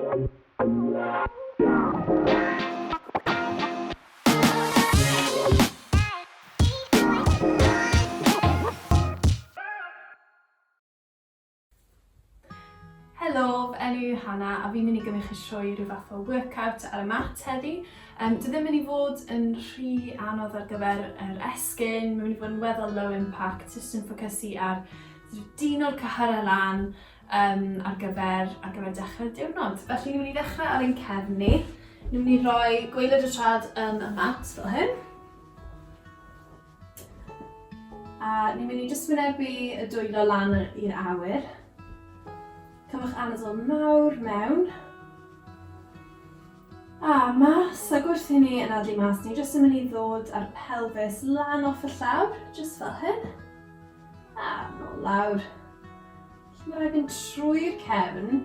Helo, fy enw yw Hanna a fi'n mynd i gymryd chi trwy rhyw fath o workout ar y mat heddi. Dwi ddim yn mynd i fod yn rhy anodd ar gyfer yr esgyrn, mae'n mynd i fod yn weddol low impact, jyst yn ffocysu ar dyn o'r cyhyrau lan ar gyfer dechrau'r diwrnod. Felly ni'n mynd i ddechrau ar ein cefn ni. Ni'n mynd i roi gwaelod y trad yn y mat fel hyn. A ni'n mynd i jyst wynebu y dwylo lan i'r awyr. Cymwch anadl mawr mewn. A mas, ac wrth i ni anadlu mas, ni jyst yn mynd i ddod â'r pelfis lan off y llawr, jyst fel hyn. A nôl lawr. Felly mae rhaid fynd trwy'r cefn,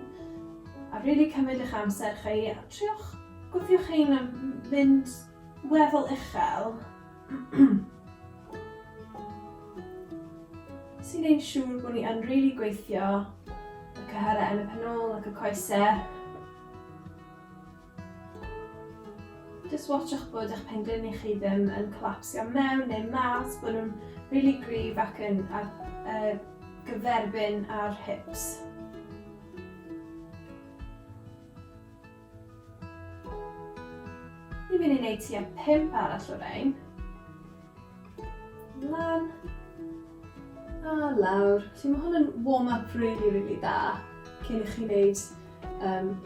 a rili cymryd eich amser chi, a triwch gwthiwch chi'n mynd weddol uchel. Sy'n neud siŵr bod ni yn rili gweithio y cyhyrau yn y penol ac y coesau. Just watchwch bod eich pengliniau chi ddim yn collapsio mewn neu mas, bod nhw'n rili gryf ac yn gyferbyn ar hips. Ni fynd i wneud tua 5 arall o rein. Lan. A lawr. So mae hwn yn warm-up rili da cyn i chi wneud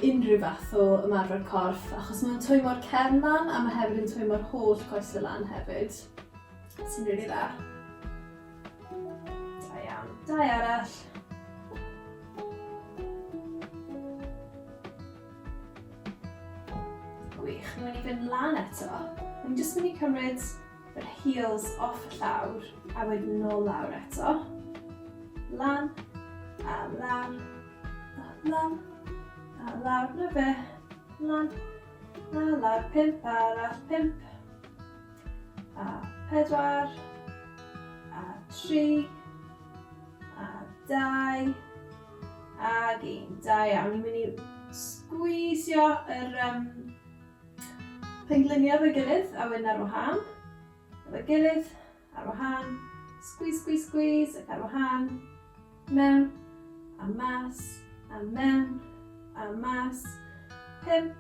unrhyw fath o ymarfer corff, achos mae'n twymo'r cefn lan a mae hefyd yn twymo'r holl coesau lan hefyd, sy'n rili dda. Da iawn. 2 arall. Gwych, ni'n mynd i fynd lan eto. Ni'n jyst mynd i cymryd yr heels off y llawr a wedyn nôl lawr eto. Lan, a lawr, a lan, a lawr, na fe, lan, a lawr, 5 arall, 5, a 4, a 3, a 2, ag 1. Da iawn, ni'n mynd i sgwisio yr pengliniau efo'i gilydd a wedyn ar wahân. Efo'i gilydd, ar wahân, squeeze, ac ar wahân, mewn, a mas, a mewn, a mas, 5,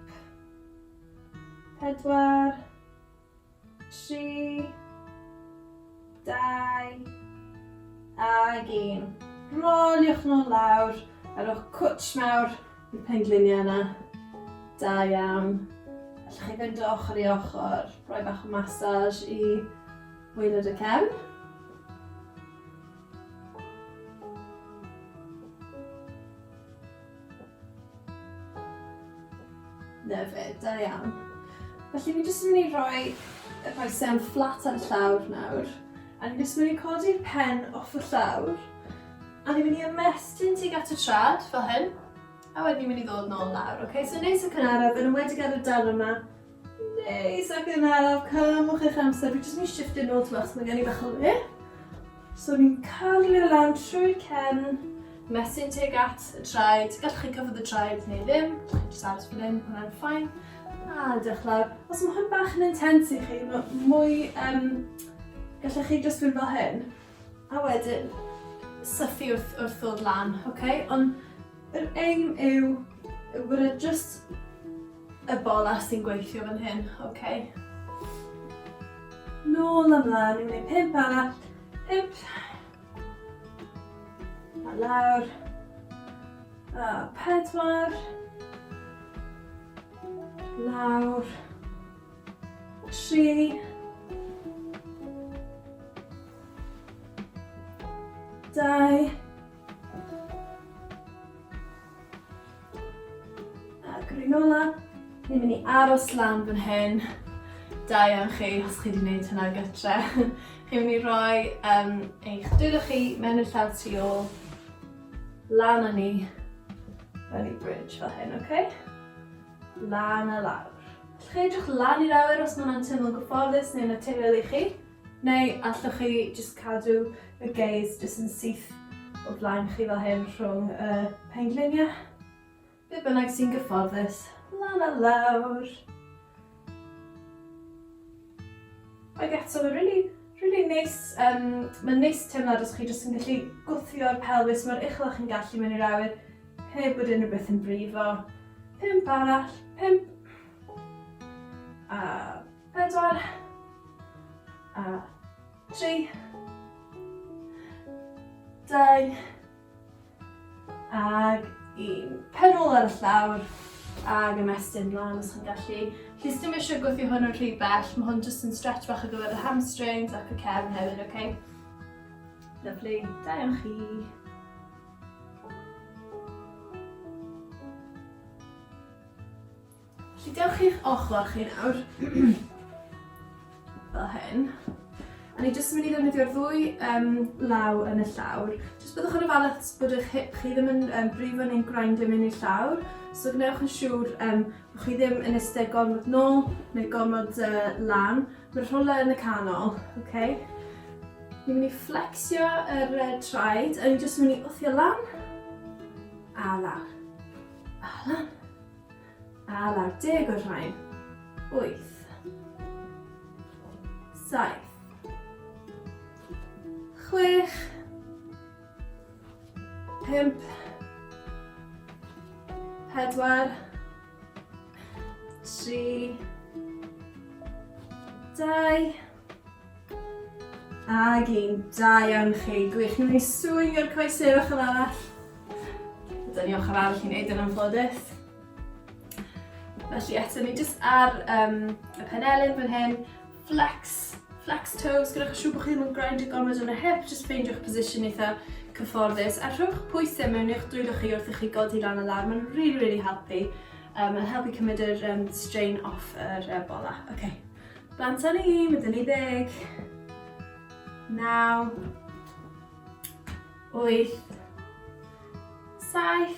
4, 3, 2, ag 1. Roliwch nhw lawr, a rhowch cwtsh mawr i'r pengliniau yna. Da iawn. Allwch chi fynd o ochr i ochr, rhoi bach o massage i waelod y cefn. Lyfyd, da iawn. Felly fi jyst yn mynd i roi y coesau yn fflat ar y llawr nawr, a ni'n jyst mynd i codi'r pen off y llawr, a ni'n mynd i ymestyn tuag at y trad fel hyn, a wedyn ni'n mynd i ddod nôl lawr. So neis ac yn araf, yn ymwedig ar y darn yma. Neis ac yn araf, cymwch eich amser, fi jyst mynd i shiftio nôl to achos mae gen i bach o le. So ni'n cario lan trwy'r cefn, mestyn tuag at y traed. Gallwch chi cyfod y traed neu ddim, gallwch chi jyst aros fan hyn, hwnna'n ffain. A diolch lawr. Os mae hwn bach yn intense i chi, mwy gallwch chi jyst fynd fel hyn. A wedyn, sythu wrth ddod lan, Ond yr aim yw bod e jyst y bola sy'n gweithio fan hyn, Nôl ymlaen, ni'n mynd 5 arall, 5. A lawr, a 4, lawr, 3, 2, a gyrru nôl lan. Ni'n mynd i aros lan fan hyn. Da iawn chi, os chi wedi gwneud hynna gytre. Chi'n mynd i roi eich dwylo chi mewn i'r llaw tu ôl, lan â ni, fewn i bridge fel hyn, Lan a lawr. Allwch chi edrych lan i'r awyr os mae hwnna'n teimlo'n gyfforddus neu'n naturiol i chi, neu allwch chi jyst cadw y gaze jyst yn syth o flaen chi fel hyn rhwng y pengliniau. be bynnag sy'n gyfforddus, lan a lawr. Ac eto, really neis, mae'n neis teimlad os chi jyst yn gallu gwthio'r pelwis mor uchel chi'n gallu mewn i'r awyr, heb bod unrhyw beth yn brifo. 5 arall, 5, a 4, a 3, 2, ag 1. Pen ôl ar y llawr, ag ymestyn mlaen os chi'n gallu. Chi ddim eisiau gwthio hwn yn rhy bell, mae hwn jyst yn stretch bach ar gyfer y hamstrings ac y cefn hefyd, okay? Lyfli, da iawn chi. Felly dewch i'ch ochlor chi nawr, fel hyn. A ni jyst yn mynd i ddefnyddio'r ddwy law yn y llawr. Jyst byddwch yn ofalus bod eich hip chi ddim yn brifo neu'n grindio mewn i'r llawr. So gnewch yn siŵr bod chi ddim yn eistedd gormod nôl neu gormod lan. Mae'r rhywle yn y canol, okay? Ni'n mynd i flexio yr traed a ni'n jyst mynd i wthio lan a lawr. A lan. A lawr. 10 o'r rhain. 8. 7. 6, 5, 4, 3, 2, ag 1. Da iawn chi. Gwych. Ni'n mynd i swingio'r coesau ochr arall. Dyna ni ochr arall i wneud yn anffodus. Felly eto ni jyst ar y penelyn fan hyn. Flex toes, gyda'ch siŵr bod chi ddim yn grindio gormod yn y hip, jyst ffeindio'ch position eitha cyfforddus. A rhowch pwysau mewn i'ch dwylo chi wrth i chi godi lan y lawr. Mae'n really helpu. Mae'n helpu cymryd yr strain off yr bola. Okay. Blant ni, mae dyn ni 10, 9, 8, 7,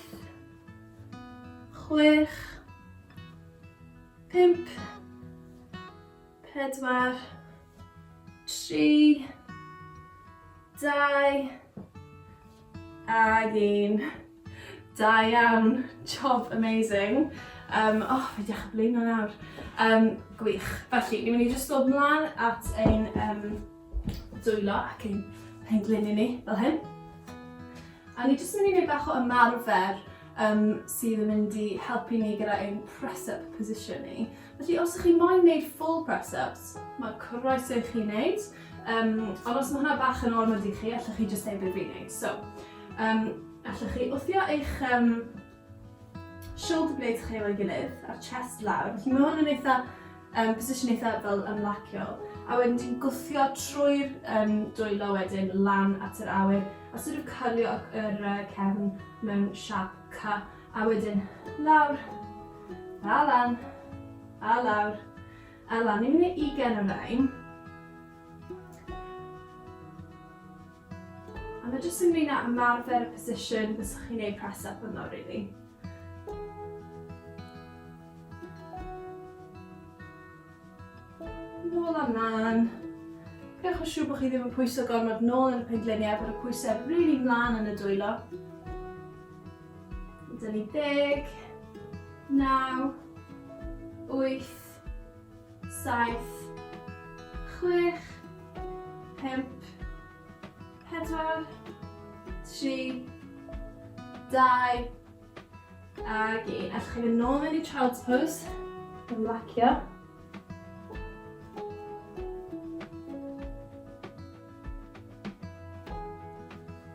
6, 5, 4, 3, 2, ag 1. Da iawn, job amazing. Fe diolch yn blin o nawr. Gwych. Felly, ni'n mynd i jyst dod mlaen at ein dwylo ac ein penglin i ni, fel hyn. A ni jyst mynd i wneud bach o ymarfer sydd yn mynd i helpu ni gyda ein press-up position ni. Felly, os ydych chi moyn wneud full press-ups, mae croeso i chi wneud. Ond os mae hwnna bach yn ormod i chi, allwch chi jyst wneud beth fi'n wneud. So, allwch chi wthio eich shoulder blades chi efo'i gilydd a'r chest lawr. Felly mae hwn yn eitha, position eitha fel ymlacio. A wedyn ti'n gwthio trwy'r dwylo wedyn lan at yr awyr. A sort of cyrlio yr cefn mewn sharp C. A wedyn lawr, a lan, a lawr, a lan. Ni'n mynd i 20 o rain. A mae jyst yn mynd â ymarfer y position bysach chi'n gwneud press-up yno, really. Nôl a mlaen. Gwneud yn siŵr bod chi ddim yn pwyso gormod nôl yn y pengliniau, bod y pwysau really mlaen yn y dwylo. Dyna ni 10, 9, 8, 7, 6, 5, 4, 3, 2, ag 1. Allwch chi fynd nôl mewn i child's pose, ymlacio.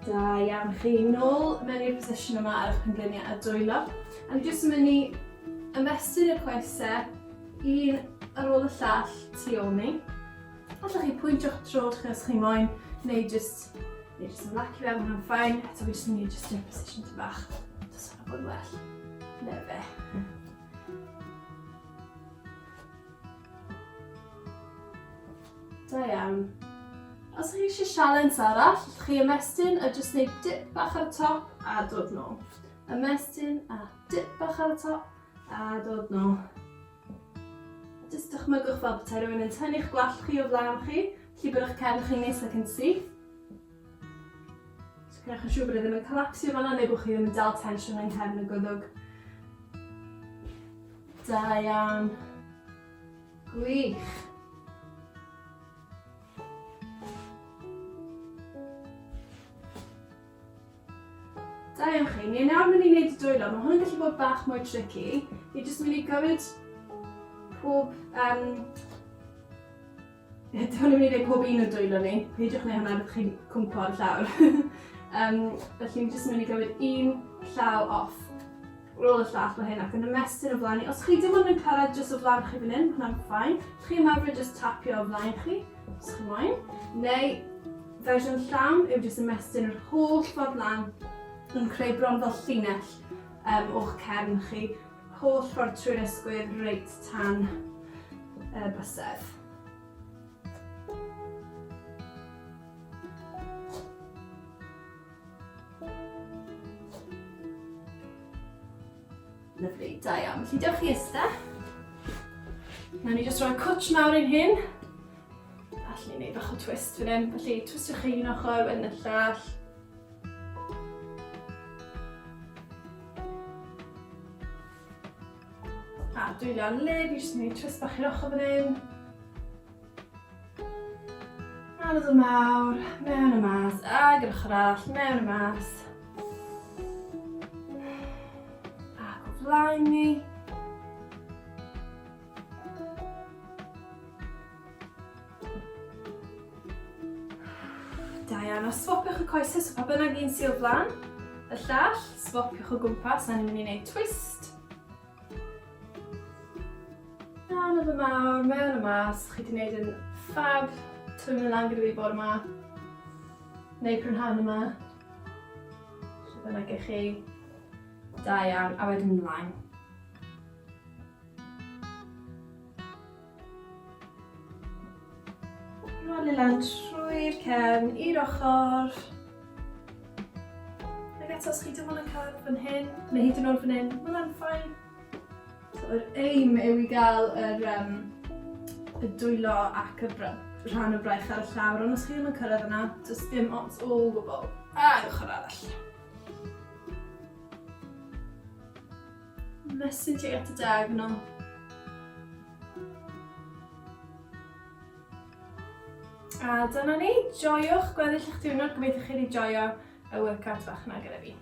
Da iawn chi, nôl mewn i'r position yma ar eich pengliniau a dwylo. A ni jyst yn mynd i ymestyn y coesau un ar ôl y llall tu ôl ni. Allwch chi pwyntio'ch trod chi os chi moyn, neu jyst ymlacio fe, mae hwnna'n ffain. Eto fi jyst yn mynd i adjustio'r position ti bach. Does hwnna bod yn well. Ne fe. Da iawn. Os chi eisiau sialens arall, chi ymestyn a jyst wneud dip bach ar y top a dod nôl. Ymestyn a dip bach ar y top a dod nôl. Jyst dychmygwch fel bod rhywun yn tynnu'ch gwallt chi o flaen chi, felly bod eich cefn chi'n neis ac yn syth. So gwneud yn siŵr bod e ddim yn colapsio fan'na neu bod chi ddim yn dal tensiwn yn cefn y gwddwg. Da iawn. Gwych. Da iawn chi. Ni nawr mynd i wneud y dwylo. Mae hwn yn gallu bod bach mwy tricky. Ni jyst mynd i gymryd pob... Hwn yn mynd i wneud pob un o dwylo ni. Peidiwch neu hwnna, byddwch chi'n cwmpo ar llawr. Felly ni jyst mynd i gymryd un llaw off. Rôl y llall o hyn ac yn ymestyn o flaen ni. Os chi ddim ond yn cyrraedd jyst o flaen chi fan hyn, hwnna'n ffain. Chi ymarfer jyst tapio o flaen chi, os chi'n moyn. Neu, fersiwn llawn yw jyst ymestyn yr holl ffordd lan yn creu bron fel llinell o'ch cefn chi. Holl ffordd trwy'r ysgwydd reit tan y bysedd. Lyfli, da iawn. Felly dewch chi ista. Nawr ni jyst rhoi cwtsh mawr ein hyn. Allen ni wneud bach o twist fan hyn. Felly twistiwch chi un ochr wedyn y llall. A dwylio'n lid, ni jyst yn gwneud twist bach i'r ochr fan hyn. A dod o mawr, mewn y mas, ag yr ochr all, mewn y mas. Ac o flaen ni. Da iawn, a swopiwch y coesau, so pa bynnag un sy'n o flaen. Y llall, swopiwch o gwmpas, a ni'n mynd i wneud twist. Mewn y mawr, mewn y mas, chi wedi gwneud yn ffab. Dwi'n mynd lan gyda fi bore yma. Neu prynhawn yma. So bynnag i chi. Da iawn, a wedyn mynd ymlaen. Roli lan trwy'r cefn, i'r ochr. Ac eto, os chi ddim ond yn cael fan hyn, neu hyd yn oed fan hyn, mae hwnna'n ffain. So, yr aim yw i gael y dwylo ac y rhan o braich ar y llawr, ond os chi ddim yn cyrraedd yna, does dim ots o gwbl. A ochr arall. Mesyn tuag at y diagonal. A dyna ni, joiwch gweddill eich diwrnod, gobeithio chi wedi joio y workout fach yna gyda fi.